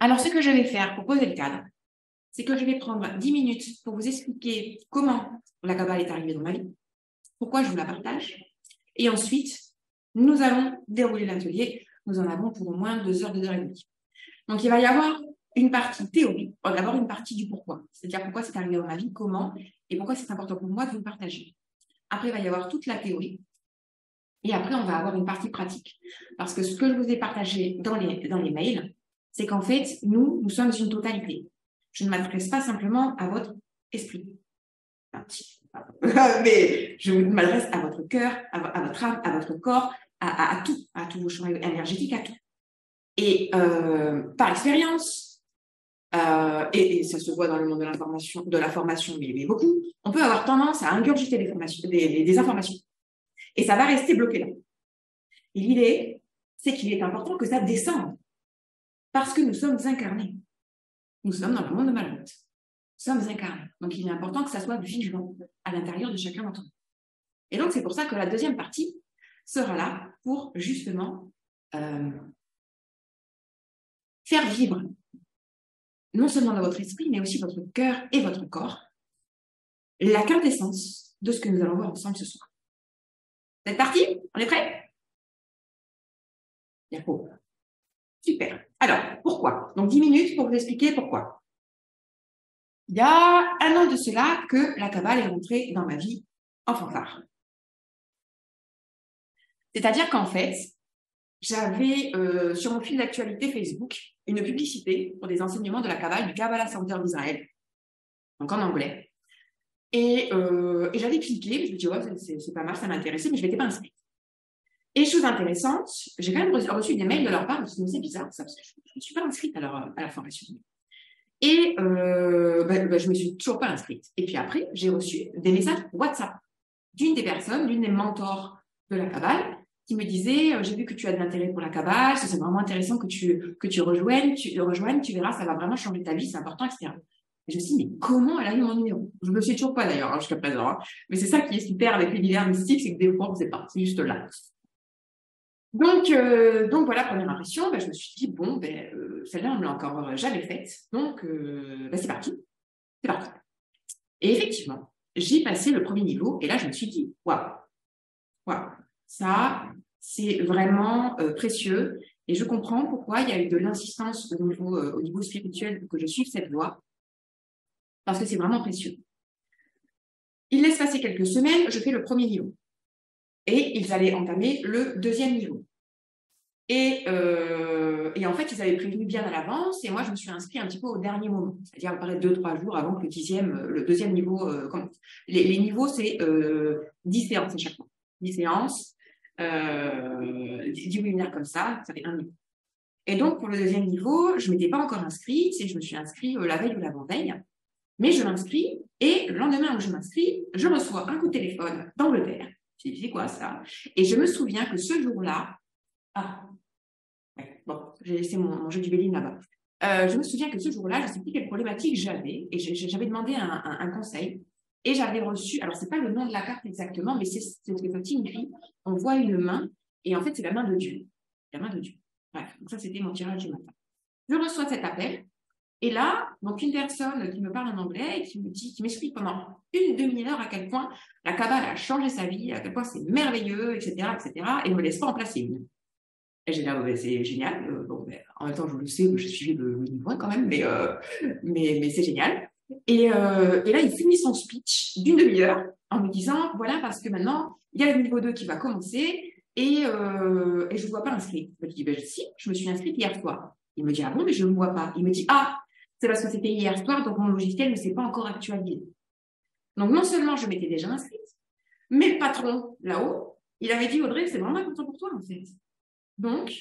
Alors, ce que je vais faire pour poser le cadre, c'est que je vais prendre 10 minutes pour vous expliquer comment la Kabbale est arrivée dans ma vie, pourquoi je vous la partage. Et ensuite, nous allons dérouler l'atelier. Nous en avons pour au moins 2 heures, 2 heures et demie. Donc, il va y avoir une partie théorie, d'abord une partie du pourquoi. C'est-à-dire pourquoi c'est arrivé dans ma vie, comment, et pourquoi c'est important pour moi de vous le partager. Après, il va y avoir toute la théorie. Et après, on va avoir une partie pratique. Parce que ce que je vous ai partagé dans les mails, c'est qu'en fait, nous sommes une totalité. Je ne m'adresse pas simplement à votre esprit. Mais je m'adresse à votre cœur, à votre âme, à votre corps, à tout, à tous vos champs énergétiques, à tout. Et par expérience, et ça se voit dans le monde de la formation, mais beaucoup, on peut avoir tendance à ingurgiter des informations. Et ça va rester bloqué là. Et l'idée, c'est qu'il est important que ça descende. Parce que nous sommes incarnés. Nous sommes dans le monde de Malheur. Nous sommes incarnés. Donc, il est important que ça soit vivant à l'intérieur de chacun d'entre nous. Et donc, c'est pour ça que la deuxième partie sera là pour justement faire vivre non seulement dans votre esprit, mais aussi votre cœur et votre corps la quintessence de ce que nous allons voir ensemble ce soir. Vous êtes partis? On est prêts? Super. Alors, pourquoi? Donc, 10 minutes pour vous expliquer pourquoi. Il y a un an de cela que la Kabbale est rentrée dans ma vie en fanfare. C'est-à-dire qu'en fait, j'avais sur mon fil d'actualité Facebook une publicité pour des enseignements de la Kabbale, du Kabbalah Center d'Israël, donc en anglais. Et j'avais cliqué, je me dis, ouais, c'est pas mal, ça m'intéressait, mais je ne m'étais pas inscrite. Et chose intéressante, j'ai quand même reçu des mails de leur part, je me suis dit, c'est bizarre, ça, parce que je ne suis pas inscrite à la formation. Et je me suis toujours pas inscrite. Et puis après, j'ai reçu des messages WhatsApp d'une des personnes, d'une des mentors de la Kabbale, qui me disait, j'ai vu que tu as de l'intérêt pour la Kabbale, c'est vraiment intéressant que tu rejoignes, tu verras, ça va vraiment changer ta vie, c'est important, etc. Et je me suis dit, mais comment elle a eu mon numéro? Je ne me suis toujours pas d'ailleurs, jusqu'à présent. Hein. Mais c'est ça qui est super avec l'univers mystique, c'est que des fois, on ne sait pas, c'est juste là. Donc voilà, première impression, je me suis dit, bon, celle-là, on ne l'a encore jamais faite. Donc, c'est parti. C'est parti. Et effectivement, j'ai passé le premier niveau et là, je me suis dit, waouh, ça, c'est vraiment précieux. Et je comprends pourquoi il y a eu de l'insistance au niveau spirituel que je suive cette voie. Parce que c'est vraiment précieux. Il laisse passer quelques semaines, je fais le premier niveau. Et ils allaient entamer le deuxième niveau. Et en fait, ils avaient prévenu bien à l'avance, et moi, je me suis inscrite un petit peu au dernier moment, c'est-à-dire à peu près 2-3 jours avant que le deuxième niveau commence. Les niveaux, c'est 10 séances à chaque fois. 10 séances, 10 webinaires comme ça fait un niveau. Et donc, pour le deuxième niveau, je ne m'étais pas encore inscrite, et je me suis inscrite la veille ou l'avant-veille, mais je m'inscris, et le lendemain où je m'inscris, je reçois un coup de téléphone d'Angleterre. Je me dis, c'est quoi ça? Et je me souviens que ce jour-là, j'ai laissé mon jeu du Béline là-bas. Je me souviens que ce jour-là, je ne sais plus quelle problématique j'avais, et j'avais demandé un conseil, et j'avais reçu, alors c'est pas le nom de la carte exactement, mais c'est ce que ça signifie. On voit une main, et en fait, c'est la main de Dieu. La main de Dieu. Bref, donc ça, c'était mon tirage du matin. Je reçois cet appel, et là, donc une personne qui me parle en anglais et qui m'explique pendant une demi-heure à quel point la Kabbale a changé sa vie, à quel point c'est merveilleux, etc., et ne me laisse pas en placer une. Et j'ai dit, c'est génial. En même temps, je le sais, je suivais le niveau 1 quand même, mais c'est génial. Et là, il finit son speech d'une demi-heure en me disant, voilà, parce que maintenant, il y a le niveau 2 qui va commencer et je ne vois pas inscrit. Je me dis, si, je me suis inscrite hier soir. Il me dit, ah bon, mais je ne me vois pas. Il me dit, c'est parce que c'était hier soir, donc mon logiciel ne s'est pas encore actualisé. Donc, non seulement je m'étais déjà inscrite, mais le patron, là-haut, il avait dit, Audrey, c'est vraiment important pour toi, en fait. Donc,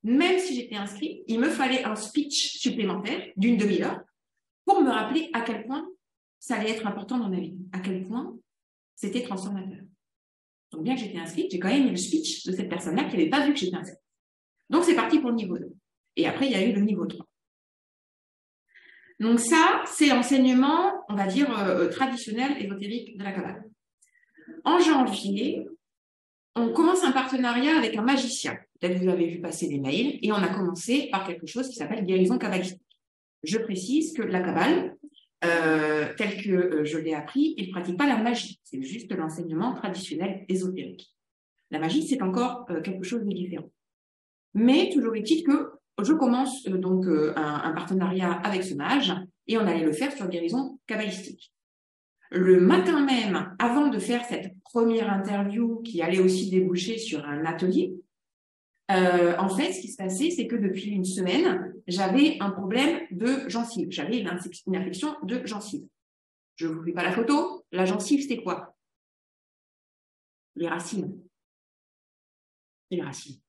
même si j'étais inscrite, il me fallait un speech supplémentaire d'une demi-heure pour me rappeler à quel point ça allait être important dans ma vie, à quel point c'était transformateur. Donc, bien que j'étais inscrite, j'ai quand même eu le speech de cette personne-là qui n'avait pas vu que j'étais inscrite. Donc, c'est parti pour le niveau 2. Et après, il y a eu le niveau 3. Donc ça, c'est l'enseignement, on va dire, traditionnel, ésotérique de la Kabbale. En janvier, on commence un partenariat avec un magicien. Peut-être que vous avez vu passer des mails. Et on a commencé par quelque chose qui s'appelle guérison kabbalistique. Je précise que la Kabbale, tel que je l'ai appris, il ne pratique pas la magie. C'est juste l'enseignement traditionnel ésotérique. La magie, c'est encore quelque chose de différent. Mais toujours est-il que je commence donc un partenariat avec ce mage et on allait le faire sur guérison kabbalistique. Le matin même, avant de faire cette première interview qui allait aussi déboucher sur un atelier, en fait, ce qui se passait, c'est que depuis une semaine, j'avais un problème de gencive. J'avais une infection de gencive. Je ne vous fais pas la photo. La gencive, c'était quoi? Les racines. Les racines.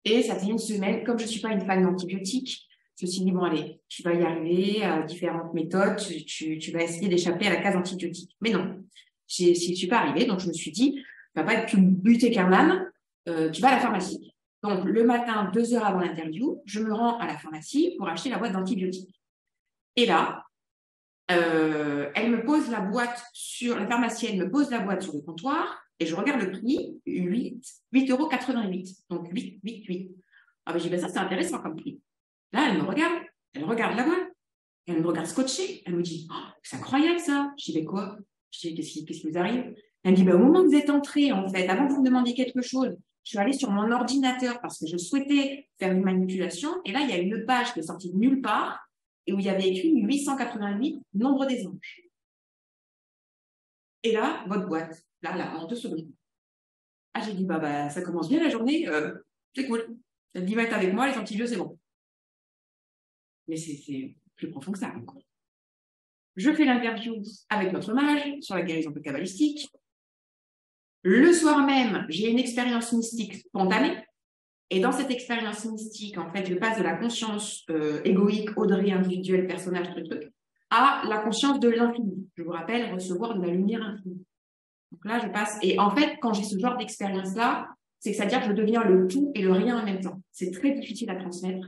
Et ça fait une semaine, comme je ne suis pas une fan d'antibiotiques, je me suis dit, bon, allez, tu vas y arriver, différentes méthodes, tu vas essayer d'échapper à la case antibiotique. Mais non, je n'y suis pas arrivée, donc je me suis dit, tu vas pas être plus buté qu'un âne, tu vas à la pharmacie. Donc, le matin, 2 heures avant l'interview, je me rends à la pharmacie pour acheter la boîte d'antibiotiques. Et là, elle me pose la boîte la pharmacienne me pose la boîte sur le comptoir, et je regarde le prix, 8,88 €. Donc, 8. Ah ben, j'ai dit, ben ça, c'est intéressant comme prix. Là, elle regarde la boîte, elle me regarde scotché, elle me dit, oh, c'est incroyable ça. Je dis, ben quoi? Je dis, qu'est-ce qui vous arrive? Elle me dit, ben, au moment où vous êtes entré, en fait, avant que vous me demandiez quelque chose, je suis allée sur mon ordinateur parce que je souhaitais faire une manipulation, et là, il y a une page qui est sortie de nulle part, et où il y avait écrit 888, nombre des anges. Et là, votre boîte, là, en 2 secondes. Ah, j'ai dit, bah, ça commence bien la journée, c'est cool. Elle dit, va être avec moi, les antibiotiques, c'est bon. Mais c'est plus profond que ça. Je fais l'interview avec notre mage sur la guérison kabbalistique. Le soir même, j'ai une expérience mystique spontanée. Et dans cette expérience mystique, en fait, je passe de la conscience égoïque, Audrey, individuelle, personnage, truc, à la conscience de l'infini. Je vous rappelle, recevoir de la lumière infinie. Donc là, je passe. Et en fait, quand j'ai ce genre d'expérience-là, c'est-à-dire que je deviens le tout et le rien en même temps. C'est très difficile à transmettre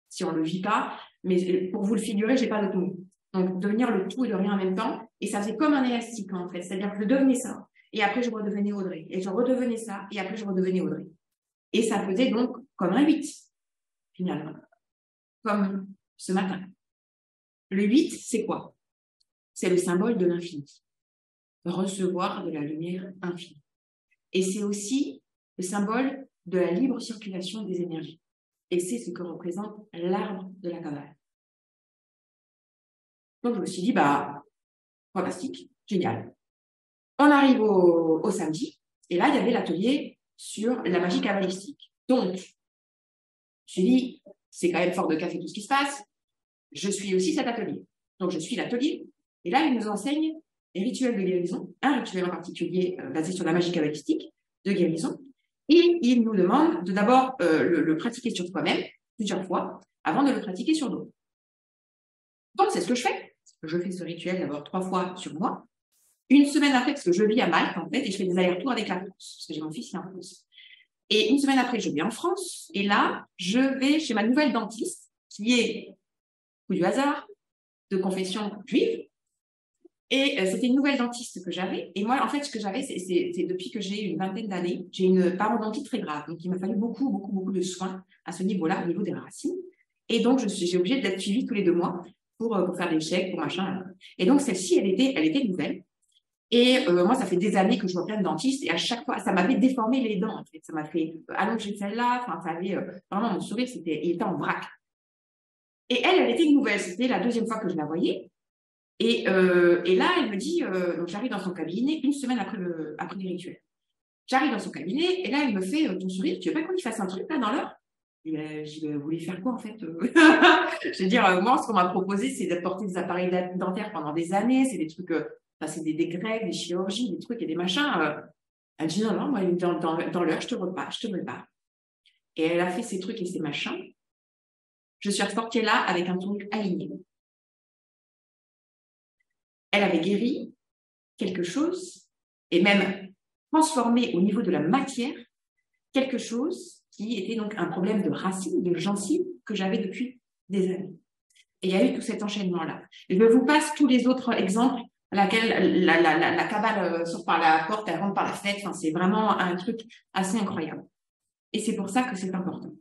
si on ne le vit pas. Mais pour vous le figurer, j'ai pas d'autre mot. Donc, devenir le tout et le rien en même temps. Et ça fait comme un élastique, en fait. C'est-à-dire que je devenais ça. Et après, je redevenais Audrey. Et je redevenais ça. Et après, je redevenais Audrey. Et ça faisait donc comme un 8, finalement. Comme ce matin. Le 8, c'est quoi? C'est le symbole de l'infini. Recevoir de la lumière infinie. Et c'est aussi le symbole de la libre circulation des énergies. Et c'est ce que représente l'arbre de la Kabbale. Donc, je me suis dit, fantastique, génial. On arrive au samedi, et là, il y avait l'atelier sur la magie kabbalistique. Donc, je me suis dit, c'est quand même fort de café tout ce qui se passe. Je suis aussi cet atelier. Donc, je suis l'atelier, et là, il nous enseigne les rituels de guérison, un rituel en particulier basé sur la magie kabbalistique de guérison, et il nous demande de d'abord le pratiquer sur soi-même plusieurs fois avant de le pratiquer sur d'autres. Donc, c'est ce que je fais. Je fais ce rituel d'abord 3 fois sur moi. Une semaine après, parce que je vis à Malte, en fait, et je fais des allers-retours avec la France, parce que j'ai mon fils qui est en France. Et une semaine après, je viens en France, et là, je vais chez ma nouvelle dentiste, qui est, coup du hasard, de confession juive. Et c'était une nouvelle dentiste que j'avais. Et moi, en fait, ce que j'avais, c'est depuis que j'ai une vingtaine d'années, j'ai une parodontite très grave. Donc, il m'a fallu beaucoup de soins à ce niveau-là, au niveau des racines. Et donc, j'ai obligée d'être suivie tous les 2 mois pour faire des chèques, pour machin. Et donc, celle-ci, elle était nouvelle. Et moi, ça fait des années que je vois plein de dentistes. Et à chaque fois, ça m'avait déformé les dents, en fait. Ça m'a fait allonger celle-là. Enfin, ça avait vraiment, mon sourire, il était en vrac. Et elle était nouvelle. C'était la 2e fois que je la voyais. Et là, elle me dit, donc j'arrive dans son cabinet une semaine après les rituels. J'arrive dans son cabinet et là, elle me fait ton sourire, tu veux pas qu'on y fasse un truc là dans l'heure? Je dis, vous voulez faire quoi en fait? Je veux dire, moi, ce qu'on m'a proposé, c'est de porter des appareils dentaires pendant des années, c'est des trucs, c'est des greffes, des chirurgies, des trucs et des machins. Elle dit, non, moi, dans l'heure, je te me bats. Et elle a fait ces trucs et ces machins. Je suis ressortie là avec un truc aligné. Elle avait guéri quelque chose et même transformé au niveau de la matière quelque chose qui était donc un problème de racine, de gencive que j'avais depuis des années. Et il y a eu tout cet enchaînement-là. Je vous passe tous les autres exemples la Kabbale sort par la porte, elle rentre par la fenêtre. Enfin, c'est vraiment un truc assez incroyable. Et c'est pour ça que c'est important.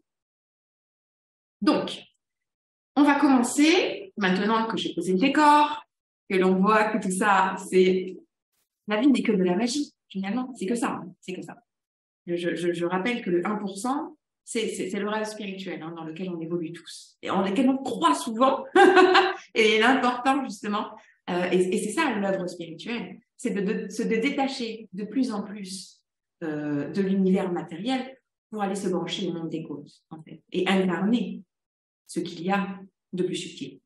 Donc, on va commencer, maintenant que j'ai posé le décor, que l'on voit que tout ça, c'est... La vie n'est que de la magie, finalement, c'est que ça, hein, c'est que ça. Je rappelle que le 1%, c'est le rêve spirituel hein, dans lequel on évolue tous, et en lequel on croit souvent, et l'important justement, et c'est ça l'œuvre spirituelle, c'est de détacher de plus en plus de l'univers matériel pour aller se brancher au monde des causes, en fait, et incarner ce qu'il y a de plus subtil.